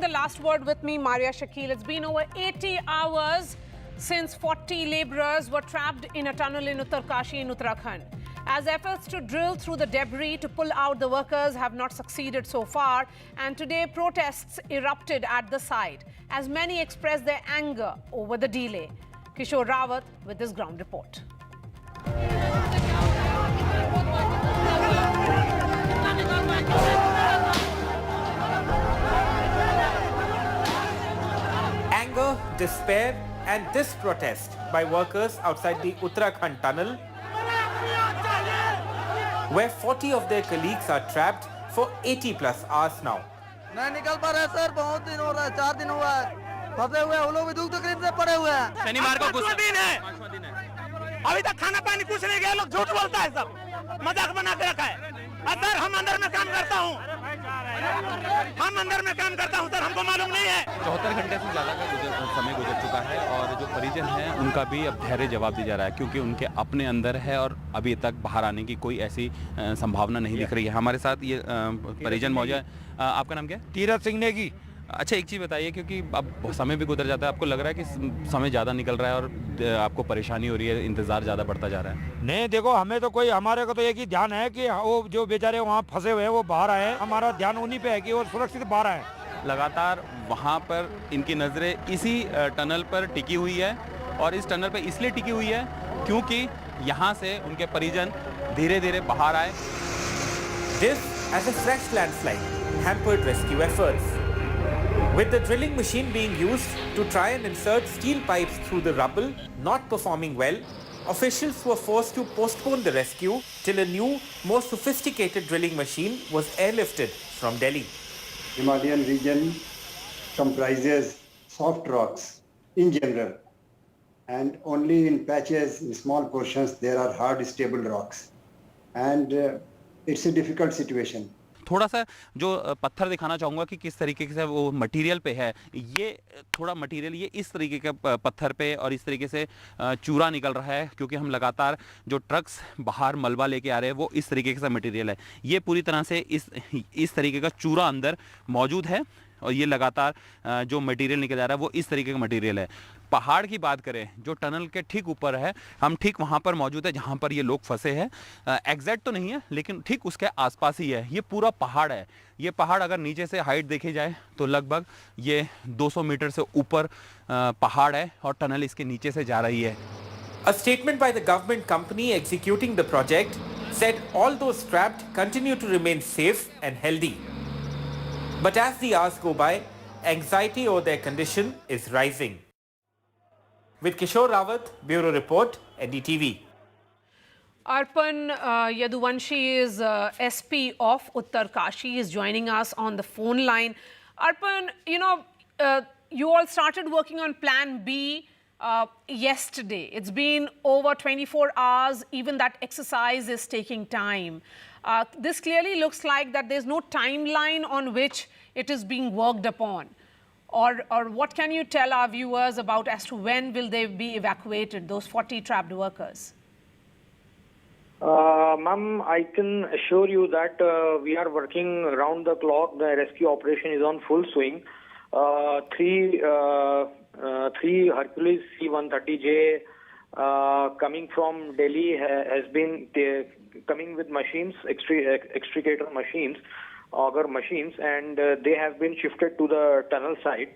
the last word with me, Marya Shakil. It's been over 80 hours since 40 labourers were trapped in a tunnel in Uttarkashi in Uttarakhand. As efforts to drill through the debris to pull out the workers have not succeeded so far, and today protests erupted at the site as many expressed their anger over the delay. Kishore Rawat with this ground report. Anger, despair and this protest by workers outside the Uttarakhand tunnel, where 40 of their colleagues are trapped for 80 plus hours now. नहीं निकल पा रहे sir, बहुत दिन हो रहा है, 4 दिन हुआ है, फंसे हुए हैं, वो लोग भी दुख तकलीफ से पड़े हुए हैं। शनिवार को गुस्सा दिन है, अभी तक खाना पानी कुछ नहीं गया, लोग झूठ बोलता है, सब मजाक बना के रखा है। सर हम अंदर में काम करता हूँ, सर हमको मालूम नहीं है। 74 घंटे से ज़्यादा का समय गुजर चुका है और जो परिजन हैं उनका भी अब धैर्य जवाब दिया जा रहा है, क्योंकि उनके अपने अंदर है और अभी तक बाहर आने की कोई ऐसी संभावना नहीं दिख रही है। हमारे साथ ये परिजन मौजूद है। आपका नाम क्या है? तीरथ सिंह नेगी। अच्छा, एक चीज़ बताइए, क्योंकि अब समय भी गुजर जाता है, आपको लग रहा है कि समय ज़्यादा निकल रहा है और आपको परेशानी हो रही है, इंतज़ार ज़्यादा बढ़ता जा रहा है? नहीं, देखो हमें तो कोई, हमारे को तो एक ही ध्यान है कि वो जो बेचारे वहाँ फंसे हुए हैं वो बाहर आए। हमारा ध्यान उन्हीं पे है कि वो सुरक्षित बाहर आए। लगातार वहाँ पर इनकी नज़रें इसी टनल पर टिकी हुई है और इस टनल पर इसलिए टिकी हुई है क्योंकि यहाँ से उनके परिजन धीरे धीरे बाहर आए। This as a fresh landslide hampered rescue efforts. With the drilling machine being used to try and insert steel pipes through the rubble not performing well, officials were forced to postpone the rescue till a new, more sophisticated drilling machine was airlifted from Delhi. Himalayan region comprises soft rocks in general, and only in patches, in small portions, there are hard, stable rocks. And it's a difficult situation. थोड़ा सा जो पत्थर दिखाना चाहूँगा कि किस तरीके से वो मटेरियल पे है। ये थोड़ा मटेरियल ये इस तरीके के पत्थर पे और इस तरीके से चूरा निकल रहा है, क्योंकि हम लगातार जो ट्रक्स बाहर मलबा लेके आ रहे हैं वो इस तरीके का मटेरियल है। ये पूरी तरह से इस तरीके का चूरा अंदर मौजूद है और ये लगातार जो मटेरियल निकल जा रहा है वो इस तरीके का मटेरियल है। पहाड़ की बात करें जो टनल के ठीक ऊपर है, हम ठीक वहाँ पर मौजूद है जहाँ पर ये लोग फंसे हैं। एग्जैक्ट तो नहीं है लेकिन ठीक उसके आसपास ही है। ये पूरा पहाड़ है। ये पहाड़ अगर नीचे से हाइट देखी जाए तो लगभग ये 200 मीटर से ऊपर पहाड़ है और टनल इसके नीचे से जा रही है। A statement by the government company executing the project said all those trapped continue to remain safe and healthy. But as the hours go by, anxiety over their condition is rising. With Kishore Rawat, Bureau Report, NDTV. Arpan Yaduvanshi is SP of Uttarkashi, is joining us on the phone line. Arpan, you all started working on Plan B yesterday. It's been over 24 hours. Even that exercise is taking time. This clearly looks like that there's no timeline on which it is being worked upon. Or what can you tell our viewers about as to when will they be evacuated, those 40 trapped workers? Ma'am, I can assure you that we are working round the clock. The rescue operation is on full swing. Three Hercules C-130J coming from Delhi has been coming with machines, extricator machines, auger machines, and they have been shifted to the tunnel site.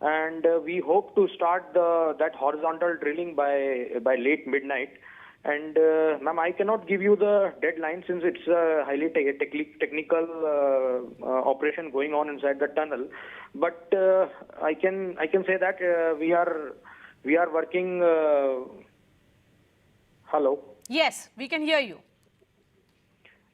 And we hope to start that horizontal drilling by late midnight. And ma'am, I cannot give you the deadline since it's a highly technical operation going on inside the tunnel. But I can say that we are working. Hello. Yes, we can hear you.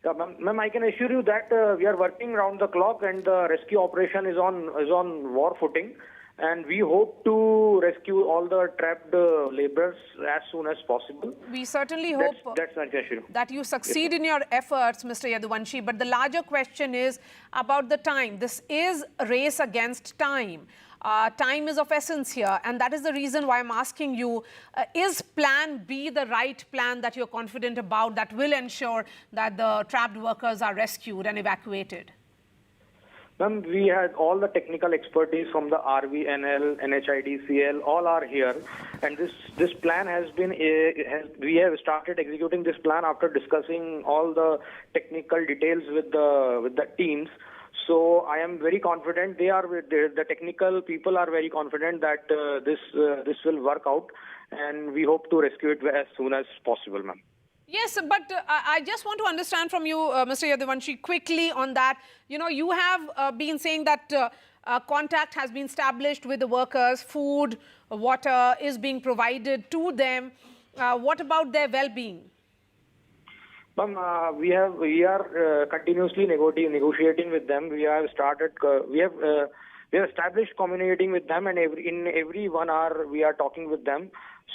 Ma'am, I can assure you that we are working round the clock, and the rescue operation is on war footing. And we hope to rescue all the trapped laborers as soon as possible. We certainly hope that you succeed in your efforts, Mr. Yaduvanshi. But the larger question is about the time. This is a race against time. Time is of essence here. And that is the reason why I'm asking you, is Plan B the right plan that you're confident about that will ensure that the trapped workers are rescued and evacuated? Ma'am, we had all the technical expertise from the RVNL, NHIDCL, all are here, and this plan has been we have started executing this plan after discussing all the technical details with the teams. So I am very confident. The technical people are very confident that this will work out, and we hope to rescue it as soon as possible, ma'am. Yes, but I just want to understand from you, Mr. Yaduvanshi, quickly on that. You know, you have been saying that contact has been established with the workers, food, water is being provided to them. What about their well-being? Ma'am, we are continuously negotiating with them. We have started. We have established communicating with them, and in every 1 hour we are talking with them.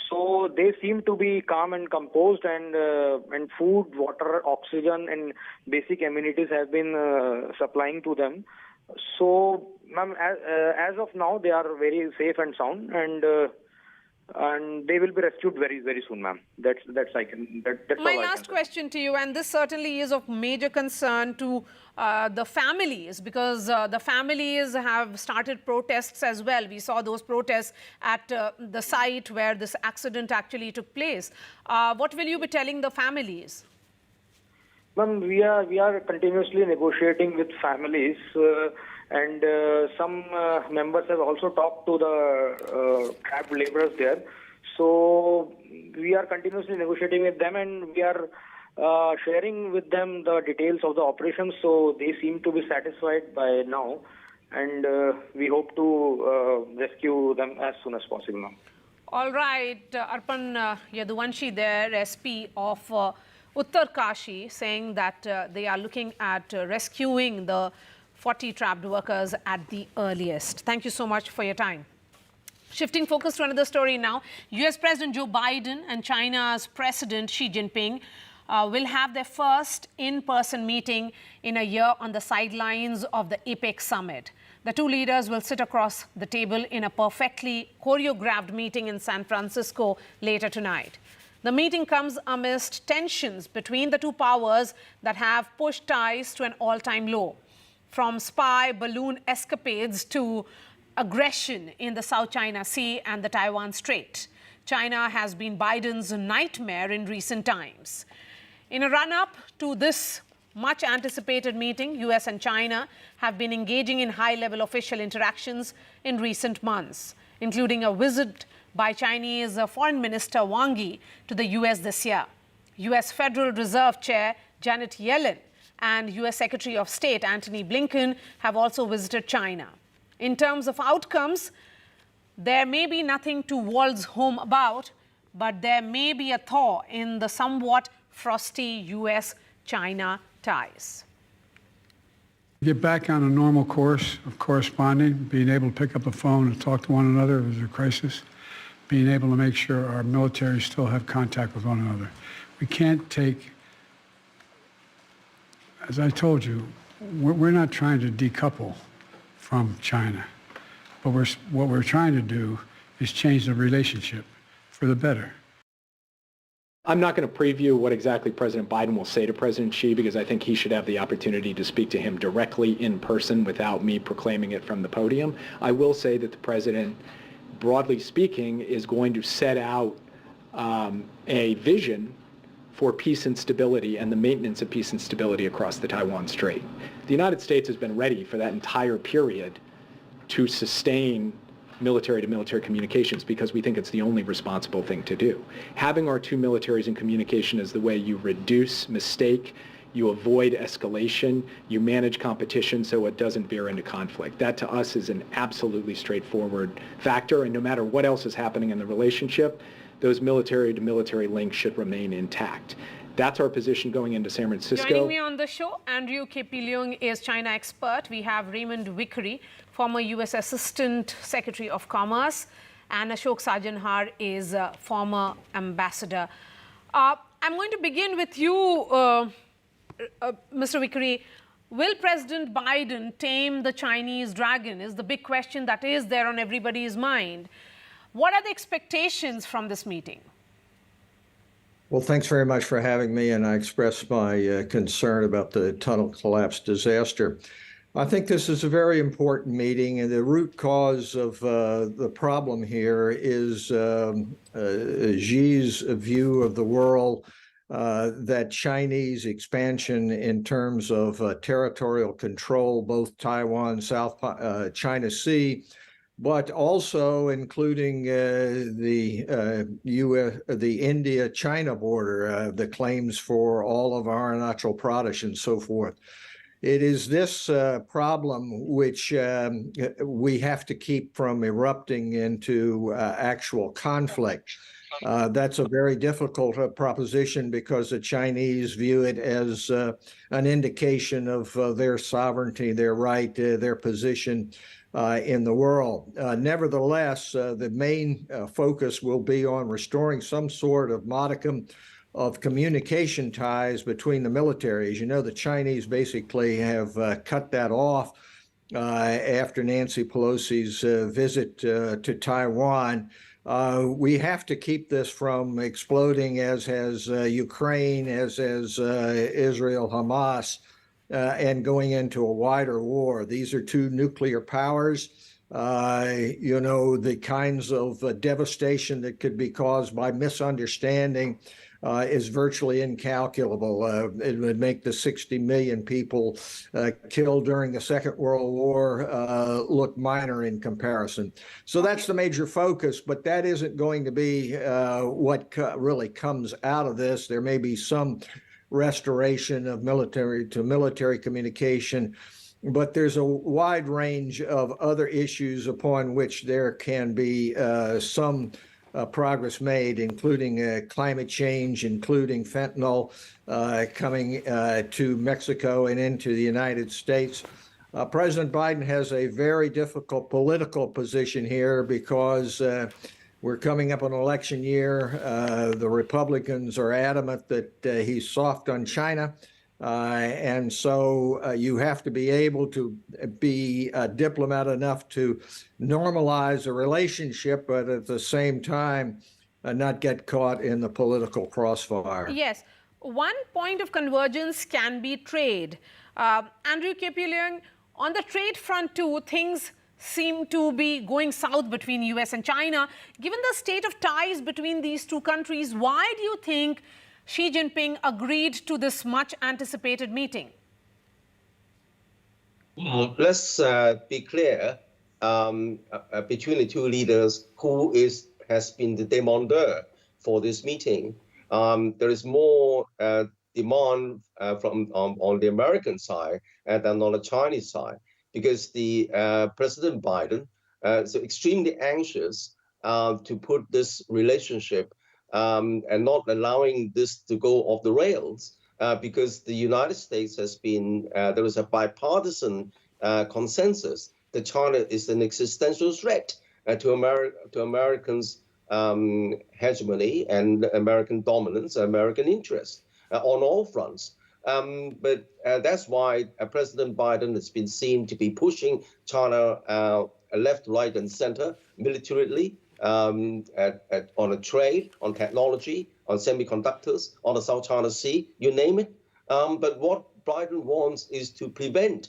So they seem to be calm and composed, and food, water, oxygen, and basic amenities have been supplying to them. So, ma'am, as of now, they are very safe and sound, and they will be rescued very, very soon, ma'am. That's my last question to you, and this certainly is of major concern to the families, because the families have started protests as well. We saw those protests at the site where this accident actually took place. What will you be telling the families? Ma'am, we are continuously negotiating with families, and some members have also talked to the trapped laborers there. So we are continuously negotiating with them, and we are sharing with them the details of the operation. So they seem to be satisfied by now, and we hope to rescue them as soon as possible, ma'am. All right, Arpan Yaduvanshi there, SP of Uttarkashi, saying that they are looking at rescuing the 40 trapped workers at the earliest. Thank you so much for your time. Shifting focus to another story now. US President Joe Biden and China's President Xi Jinping will have their first in-person meeting in a year on the sidelines of the APEC summit. The two leaders will sit across the table in a perfectly choreographed meeting in San Francisco later tonight. The meeting comes amidst tensions between the two powers that have pushed ties to an all-time low. From spy balloon escapades to aggression in the South China Sea and the Taiwan Strait, China has been Biden's nightmare in recent times. In a run-up to this much-anticipated meeting, US and China have been engaging in high-level official interactions in recent months, including a visit by Chinese Foreign Minister Wang Yi to the US this year. US Federal Reserve Chair Janet Yellen and US Secretary of State Antony Blinken have also visited China. In terms of outcomes, there may be nothing to waltz home about, but there may be a thaw in the somewhat frosty US-China ties. Get back on a normal course of corresponding, being able to pick up the phone and talk to one another if there's a crisis, being able to make sure our military still have contact with one another. We can't take, as I told you, we're not trying to decouple from China, but what we're trying to do is change the relationship for the better. I'm not going to preview what exactly President Biden will say to President Xi, because I think he should have the opportunity to speak to him directly in person without me proclaiming it from the podium. I will say that the president, broadly speaking, is going to set out a vision for peace and stability and the maintenance of peace and stability across the Taiwan Strait. The United States has been ready for that entire period to sustain military-to-military communications because we think it's the only responsible thing to do. Having our two militaries in communication is the way you reduce mistake, you avoid escalation, you manage competition so it doesn't veer into conflict. That to us is an absolutely straightforward factor, and no matter what else is happening in the relationship, those military-to-military links should remain intact. That's our position going into San Francisco. Joining me on the show, Andrew K.P. Leung is China expert. We have Raymond Vickery, former U.S. Assistant Secretary of Commerce, and Ashok Sajanhar is former ambassador. I'm going to begin with you, Mr. Vickery. Will President Biden tame the Chinese dragon is the big question that is there on everybody's mind. What are the expectations from this meeting? Well, thanks very much for having me, and I express my concern about the tunnel collapse disaster. I think this is a very important meeting, and the root cause of the problem here is Xi's view of the world, that Chinese expansion in terms of territorial control, both Taiwan, South China Sea, but also including the India-China border, the claims for all of our natural products and so forth. It is this problem which we have to keep from erupting into actual conflict. That's a very difficult proposition because the Chinese view it as an indication of their sovereignty, their right, their position in the world. Nevertheless, the main focus will be on restoring some sort of modicum of communication ties between the militaries. You know, the Chinese basically have cut that off after Nancy Pelosi's visit to Taiwan. We have to keep this from exploding, as has Ukraine, as has Israel, Hamas, and going into a wider war. These are two nuclear powers. You know, the kinds of devastation that could be caused by misunderstanding is virtually incalculable. It would make the 60 million people killed during the Second World War look minor in comparison. So that's the major focus, but that isn't going to be what really comes out of this. There may be some restoration of military communication, but there's a wide range of other issues upon which there can be some progress made, including climate change, including fentanyl coming to Mexico and into the United States. President Biden has a very difficult political position here because we're coming up on election year. The Republicans are adamant that he's soft on China. And so you have to be able to be a diplomat enough to normalize a relationship, but at the same time, not get caught in the political crossfire. Yes. One point of convergence can be trade. Andrew Kepiling, on the trade front too, things seem to be going south between US and China. Given the state of ties between these two countries, why do you think Xi Jinping agreed to this much anticipated meeting? Let's be clear, between the two leaders, who has been the demandeur for this meeting. There is more demand on the American side than on the Chinese side, because the President Biden is extremely anxious to put this relationship and not allowing this to go off the rails, because the United States has been, there is a bipartisan consensus that China is an existential threat to Americans' hegemony and American dominance, American interest on all fronts. But that's why President Biden has been seen to be pushing China left, right, and center militarily, on a trade, on technology, on semiconductors, on the South China Sea, you name it. But what Biden wants is to prevent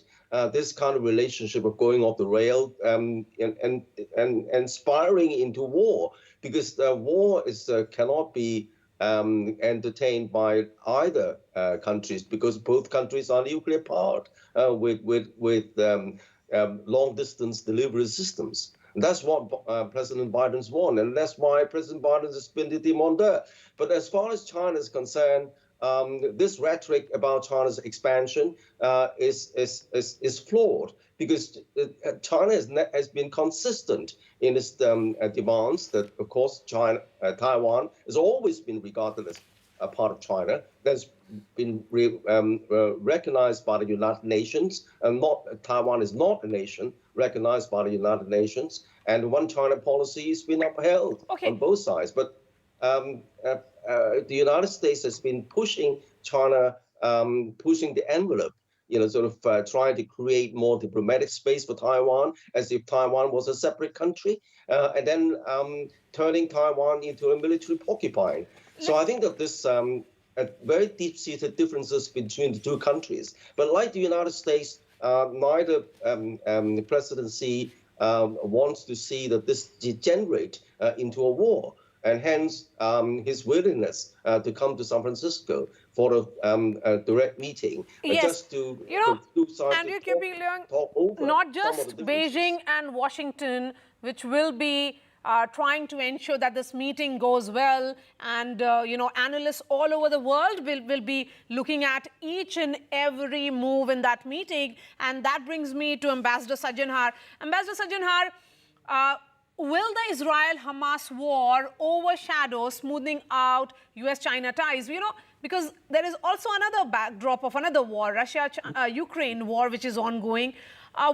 this kind of relationship of going off the rail and spiraling into war, because the war cannot be entertained by either countries, because both countries are nuclear powered with long distance delivery systems. That's what President Biden's won, and that's why President Biden has been the demandeur. But as far as China is concerned, this rhetoric about China's expansion is flawed, because China has been consistent in its demands that, of course, Taiwan has always been regarded as a part of China. That's been recognized by the United Nations, and Taiwan is not a nation recognized by the United Nations, and one China policy has been upheld on both sides. But the United States has been pushing China, pushing the envelope, sort of trying to create more diplomatic space for Taiwan, as if Taiwan was a separate country, and then turning Taiwan into a military porcupine. So I think that this very deep-seated differences between the two countries. But like the United States, neither the presidency wants to see that this degenerate into a war, and hence his willingness to come to San Francisco for a direct meeting, just to do Andrew talk over not some of just the Beijing and Washington, which will be trying to ensure that this meeting goes well, and analysts all over the world will be looking at each and every move in that meeting. And that brings me to Ambassador Sajanhar. Ambassador Sajanhar, will the Israel-Hamas war overshadow smoothing out US-China ties? Because there is also another backdrop of another war, Russia-Ukraine war, which is ongoing.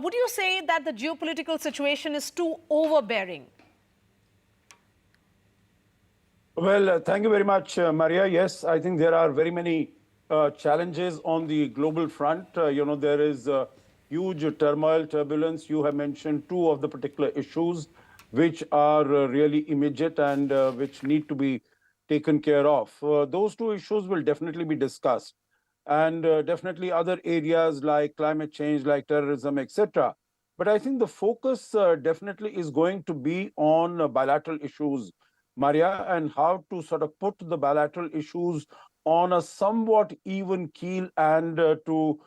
Would you say that the geopolitical situation is too overbearing? Well, thank you very much, Maria. Yes, I think there are very many challenges on the global front. There is huge turmoil, turbulence. You have mentioned two of the particular issues which are really immediate and which need to be taken care of. Those two issues will definitely be discussed, and definitely other areas like climate change, like terrorism, etc. But I think the focus definitely is going to be on bilateral issues, Marya, and how to sort of put the bilateral issues on a somewhat even keel and to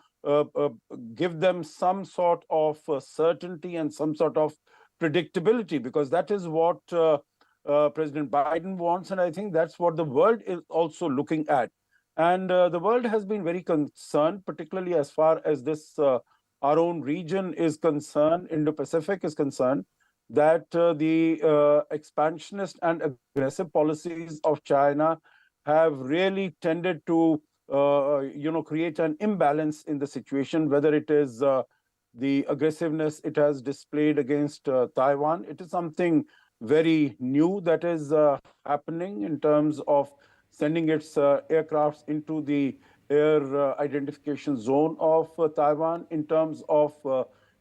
give them some sort of certainty and some sort of predictability, because that is what President Biden wants, and I think that's what the world is also looking at. And the world has been very concerned, particularly as far as this our own region is concerned, Indo-Pacific is concerned, that the expansionist and aggressive policies of China have really tended to create an imbalance in the situation, whether it is the aggressiveness it has displayed against Taiwan. It is something very new that is happening in terms of sending its aircrafts into the air identification zone of Taiwan, in terms of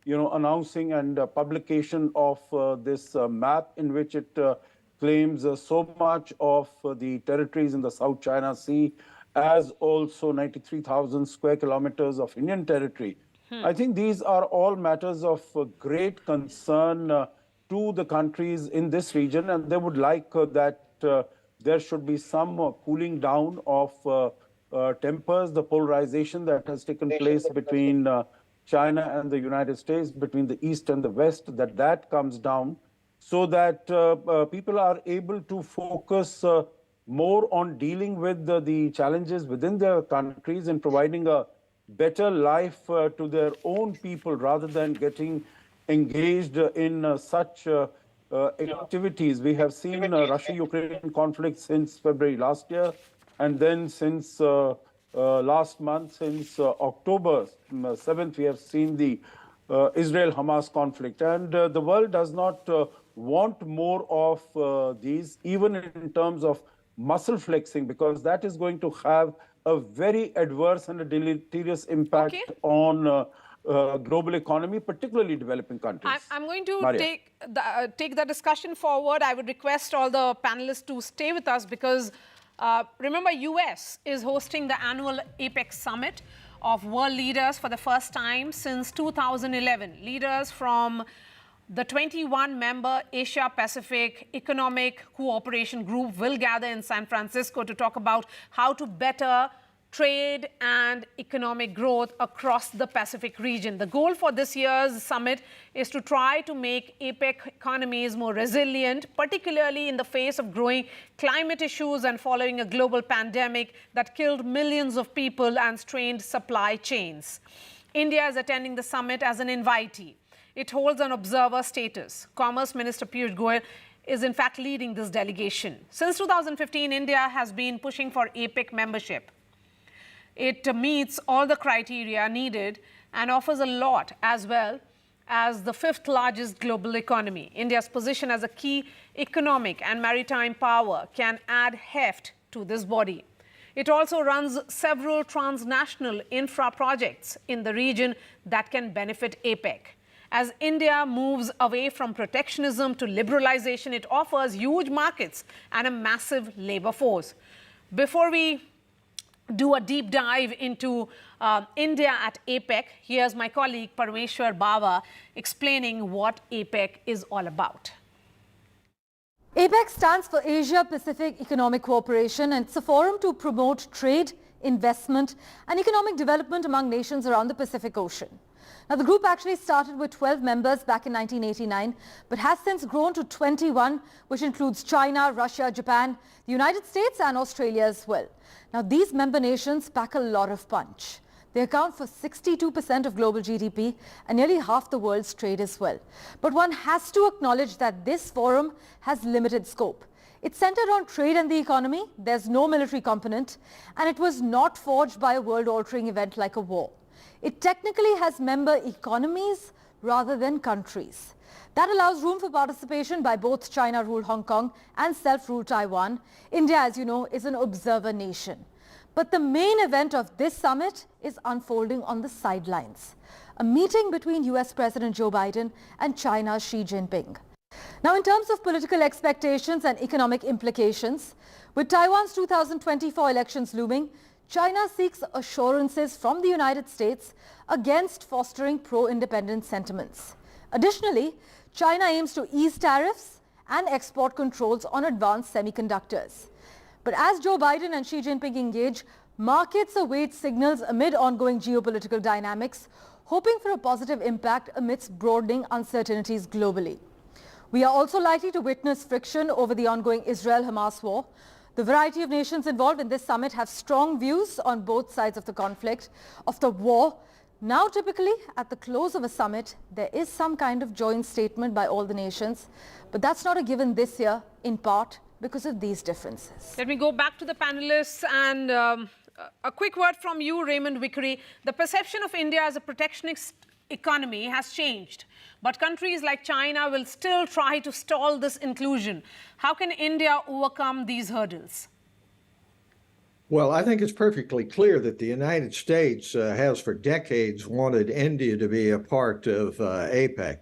announcing and publication of this map in which it claims so much of the territories in the South China Sea, as also 93,000 square kilometers of Indian territory. I think these are all matters of great concern to the countries in this region, and they would like that there should be some cooling down of tempers, the polarization that has taken place between China and the United States, between the East and the West, that comes down, so that people are able to focus more on dealing with the challenges within their countries and providing a better life to their own people, rather than getting engaged in such activities. We have seen Russia-Ukraine conflict since February last year, and then since last month, since October 7th, we have seen the Israel-Hamas conflict. And the world does not want more of these, even in terms of muscle flexing, because that is going to have a very adverse and a deleterious impact on global economy, particularly developing countries. I'm going to take the discussion forward. I would request all the panelists to stay with us, because remember, US is hosting the annual APEC summit of world leaders for the first time since 2011. Leaders from the 21-member Asia-Pacific Economic Cooperation Group will gather in San Francisco to talk about how to better trade and economic growth across the Pacific region. The goal for this year's summit is to try to make APEC economies more resilient, particularly in the face of growing climate issues and following a global pandemic that killed millions of people and strained supply chains. India is attending the summit as an invitee. It holds an observer status. Commerce Minister Piyush Goyal is in fact leading this delegation. Since 2015, India has been pushing for APEC membership. It meets all the criteria needed and offers a lot, as well as the fifth largest global economy. India's position as a key economic and maritime power can add heft to this body. It also runs several transnational infra projects in the region that can benefit APEC. As India moves away from protectionism to liberalization, it offers huge markets and a massive labor force. Before we do a deep dive into India at APEC. Here's my colleague Parmeshwar Bawa explaining what APEC is all about. APEC stands for Asia-Pacific Economic Cooperation, and it's a forum to promote trade, investment and economic development among nations around the Pacific Ocean. Now, the group actually started with 12 members back in 1989, but has since grown to 21, which includes China, Russia, Japan, the United States and Australia as well. Now, these member nations pack a lot of punch. They account for 62% of global GDP and nearly half the world's trade as well. But one has to acknowledge that this forum has limited scope. It's centered on trade and the economy, there's no military component, and it was not forged by a world-altering event like a war. It technically has member economies rather than countries. That allows room for participation by both China-ruled Hong Kong and self-ruled Taiwan. India, as you know, is an observer nation. But the main event of this summit is unfolding on the sidelines. A meeting between US President Joe Biden and China's Xi Jinping. Now, in terms of political expectations and economic implications, with Taiwan's 2024 elections looming, China seeks assurances from the United States against fostering pro-independence sentiments. Additionally, China aims to ease tariffs and export controls on advanced semiconductors. But as Joe Biden and Xi Jinping engage, markets await signals amid ongoing geopolitical dynamics, hoping for a positive impact amidst broadening uncertainties globally. We are also likely to witness friction over the ongoing Israel-Hamas war. The variety of nations involved in this summit have strong views on both sides of the conflict, of the war. Now, typically, at the close of a summit, there is some kind of joint statement by all the nations. But that's not a given this year, in part because of these differences. Let me go back to the panelists and a quick word from you, Raymond Vickery. The perception of India as a protectionist economy has changed, but countries like China will still try to stall this inclusion. How can India overcome these hurdles? Well, I think it's perfectly clear that the United States has for decades wanted India to be a part of APEC.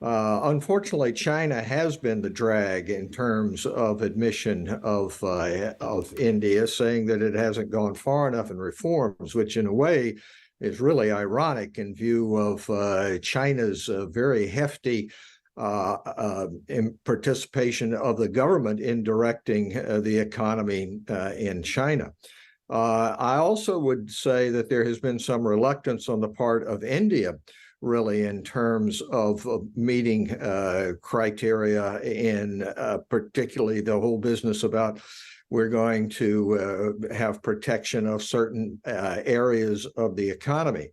Unfortunately, China has been the drag in terms of admission of India, saying that it hasn't gone far enough in reforms, which in a way is really ironic in view of China's very hefty participation of the government in directing the economy in China. I also would say that there has been some reluctance on the part of India, really, in terms of meeting criteria in particularly the whole business about we're going to have protection of certain areas of the economy.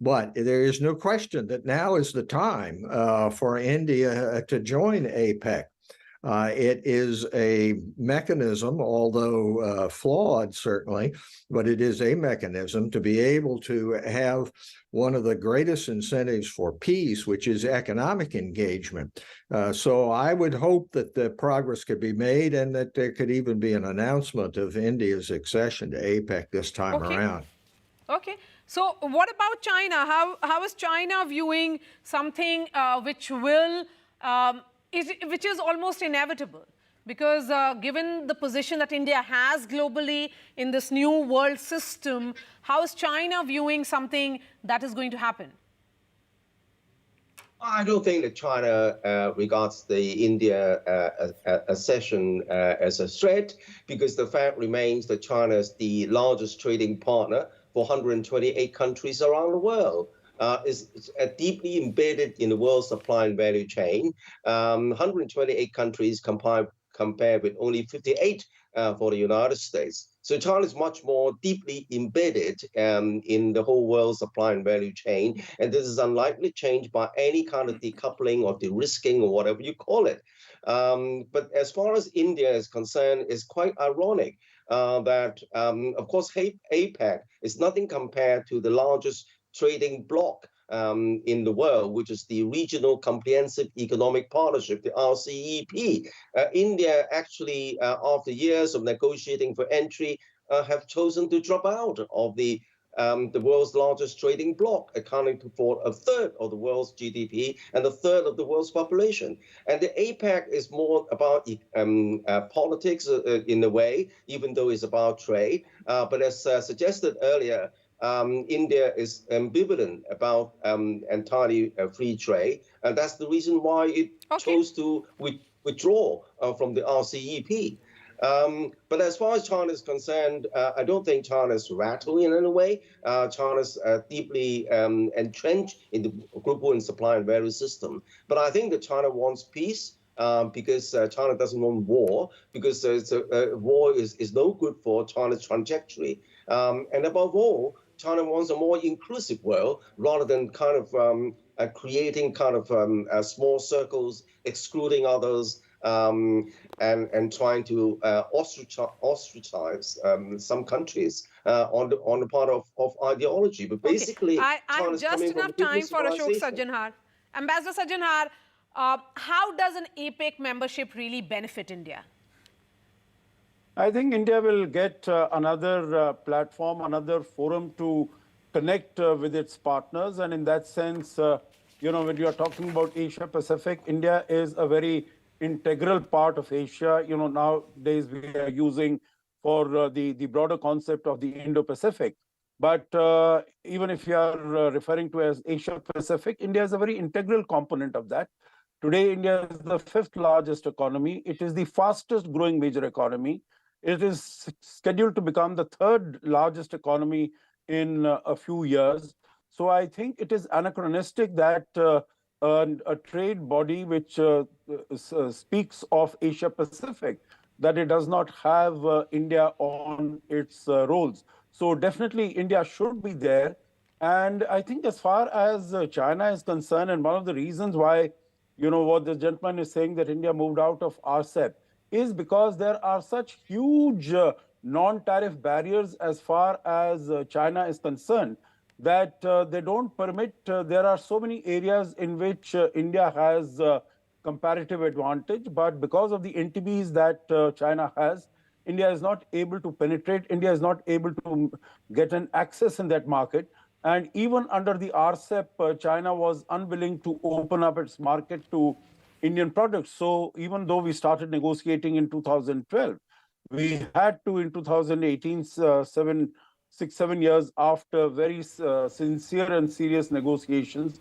But there is no question that now is the time for India to join APEC. It is a mechanism, although flawed certainly, but it is a mechanism to be able to have one of the greatest incentives for peace, which is economic engagement. So I would hope that the progress could be made and that there could even be an announcement of India's accession to APEC this time around. Okay. So what about China? How is China viewing something which is almost inevitable? Because given the position that India has globally in this new world system, how is China viewing something that is going to happen? I don't think that China regards the India accession as a threat, because the fact remains that China is the largest trading partner for 128 countries around the world. Is deeply embedded in the world supply and value chain. 128 countries compared with only 58 for the United States. So China is much more deeply embedded in the whole world supply and value chain, and this is unlikely to change by any kind of decoupling or de-risking or whatever you call it. But as far as India is concerned, it's quite ironic that, of course, APEC is nothing compared to the largest trading bloc in the world, which is the Regional Comprehensive Economic Partnership, the RCEP. India actually, after years of negotiating for entry, have chosen to drop out of the the world's largest trading bloc, accounting for a third of the world's GDP and a third of the world's population. And the APEC is more about politics in a way, even though it's about trade. But as suggested earlier, India is ambivalent about entirely free trade, and that's the reason why it chose to withdraw from the RCEP. But as far as China is concerned, I don't think China is radical in any way. China's deeply entrenched in the global and supply and value system. But I think that China wants peace because China doesn't want war, because war is no good for China's trajectory. And above all, China wants a more inclusive world rather than kind of creating kind of small circles, excluding others, and trying to ostracize some countries on the part of ideology. But basically, I'm just enough time for Ashok Sajjanhar. Ambassador Sajjanhar, how does an APEC membership really benefit India? I think India will get another platform, another forum to connect with its partners. And in that sense, when you are talking about Asia Pacific, India is a very integral part of Asia. Nowadays we are using for the broader concept of the Indo-Pacific. But even if you are referring to as Asia Pacific, India is a very integral component of that. Today, India is the 5th largest economy. It is the fastest growing major economy. It is scheduled to become the 3rd largest economy in a few years. So I think it is anachronistic that a trade body which speaks of Asia Pacific, that it does not have India on its rolls. So definitely India should be there. And I think as far as China is concerned, and one of the reasons why, what the gentleman is saying that India moved out of RCEP, is because there are such huge non-tariff barriers as far as China is concerned that they don't permit, there are so many areas in which India has comparative advantage, but because of the NTBs that China has, India is not able to penetrate, India is not able to get an access in that market. And even under the RCEP, China was unwilling to open up its market to Indian products. So even though we started negotiating in 2012, we had to in 2018, 6-7 years after very sincere and serious negotiations,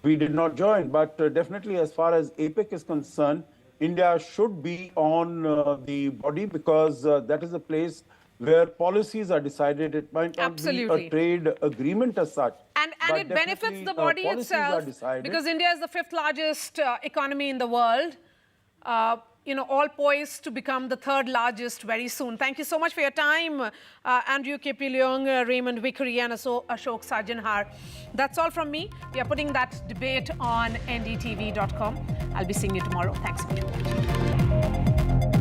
we did not join. But definitely as far as APEC is concerned, India should be on the body because that is a place where policies are decided. It might not be a trade agreement as such. And it benefits the body itself because India is the 5th largest economy in the world, all poised to become the 3rd largest very soon. Thank you so much for your time, Andrew K.P. Leong, Raymond Vickery and Ashok Sajjanhar. That's all from me. We are putting that debate on NDTV.com. I'll be seeing you tomorrow. Thanks for watching.